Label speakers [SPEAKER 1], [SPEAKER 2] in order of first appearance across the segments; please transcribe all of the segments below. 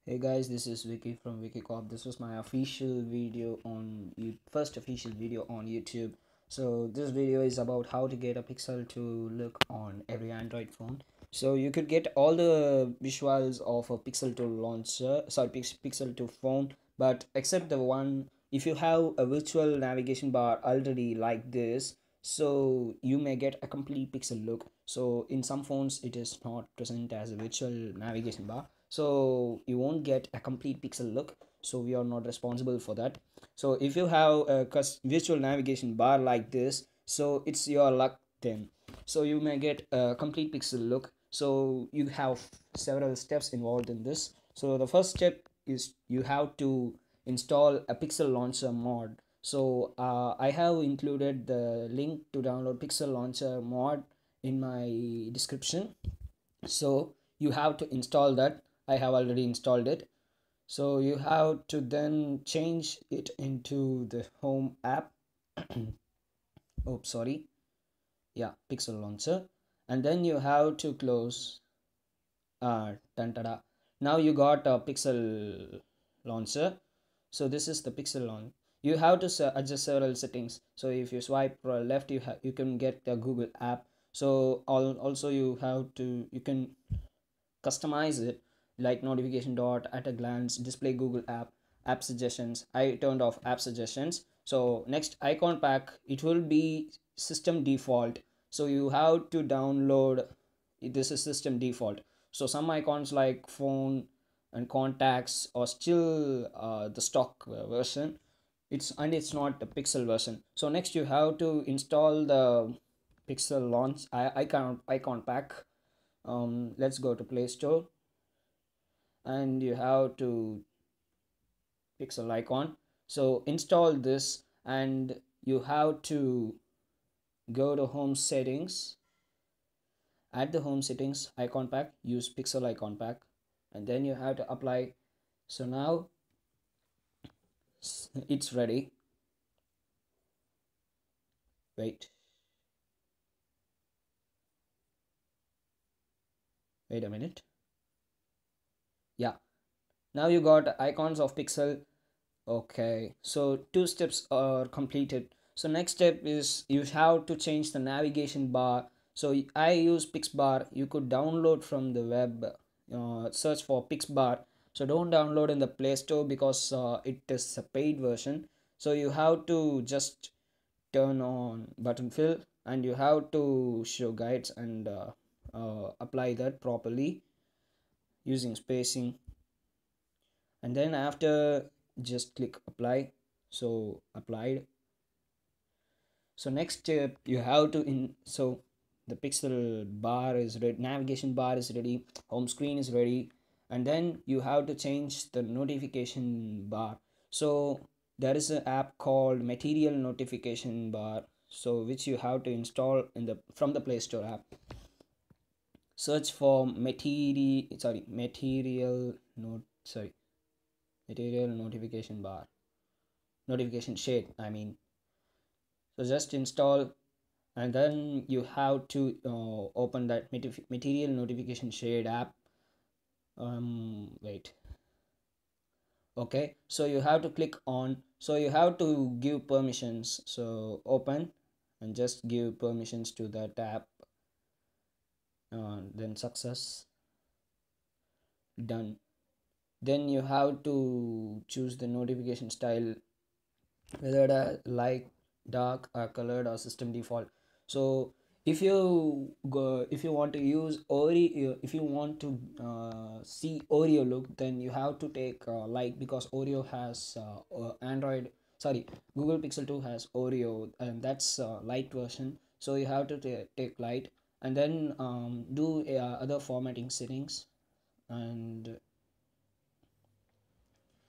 [SPEAKER 1] Hey guys, this is Vicky from WikiCop. This was my official video on first official video on YouTube. So this video is about how to get a pixel to look on every Android phone. So you could get all the visuals of a pixel to launcher, sorry, pixel to phone, but except the one if you have a virtual navigation bar already like this, so you may get a complete pixel look. So in some phones it is not present as a virtual navigation bar, so you won't get a complete pixel look, so we are not responsible for that. So if you have a virtual navigation bar like this, so it's your luck then. So you may get a complete pixel look. So you have several steps involved in this. So the first step is you have to install a pixel launcher mod. So I have included the link to download pixel launcher mod in my description. So you have to install that. I have already installed it. So you have to then change it into the home app. Oh, sorry. Yeah, pixel launcher. And then you have to close. Dun, tada. Now you got a pixel launcher. So this is the pixel launcher. You have to adjust several settings. So if you swipe left, you can get the Google app. So also you can customize it, like notification dot, at a glance, display Google app suggestions. I turned off app suggestions. So next, icon pack, it will be system default. So you have to download, this is system default. So some icons like phone and contacts are still the stock version. It's not the pixel version. So next you have to install the pixel launch icon pack. Let's go to Play Store, and you have to pixel icon. So install this, and you have to go to home settings. At the home settings, icon pack, use pixel icon pack, and then you have to apply. So now it's ready. Wait, wait a minute. Yeah, now you got icons of pixel. Okay, so two steps are completed. So next step is you have to change the navigation bar. So I use Pixbar. You could download from the web, search for Pixbar. So don't download in the Play Store because it is a paid version. So you have to just turn on button fill, and you have to show guides and apply that properly using spacing, and then after just click apply. So applied. So next step you have to in so the pixel bar is ready, navigation bar is ready, home screen is ready, and then you have to change the notification bar. So there is an app called material notification bar, so which you have to install in the from the Play Store app. Search for material notification bar, notification shade, I mean. So just install, and then you have to open that material notification shade app. Wait. Okay, so you have to click on, so you have to give permissions. So open and just give permissions to that app. Then success, done. Then you have to choose the notification style, whether light, dark, or colored, or system default. So if you want to use Oreo, if you want to see Oreo look, then you have to take light, because Oreo has Android, sorry, Google Pixel 2 has Oreo, and that's light version. So you have to take light, and then do other formatting settings, and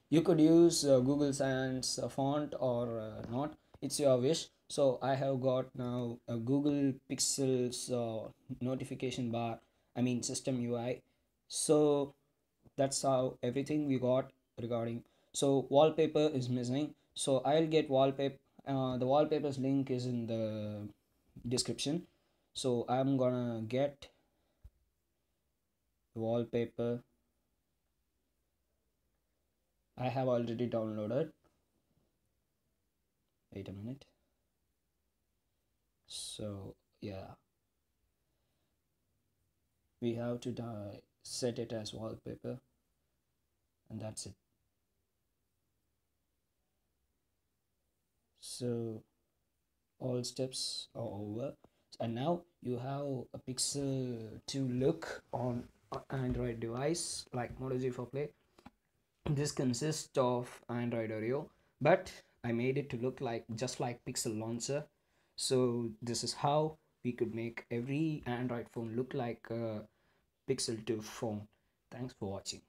[SPEAKER 1] you could use Google Sans font or not, it's your wish. So I have got now a Google Pixels notification bar, I mean system UI. So that's how everything we got regarding. So wallpaper is missing, so I'll get wallpaper. The wallpapers link is in the description. So I'm gonna get the wallpaper. I have already downloaded. Wait a minute. So yeah, we have to set it as wallpaper, and that's it. So all steps are over, and now you have a Pixel to look on Android device like Moto for Play. This consists of Android Oreo, but I made it to look like just like Pixel launcher. So this is how we could make every Android phone look like a Pixel 2 phone. Thanks for watching.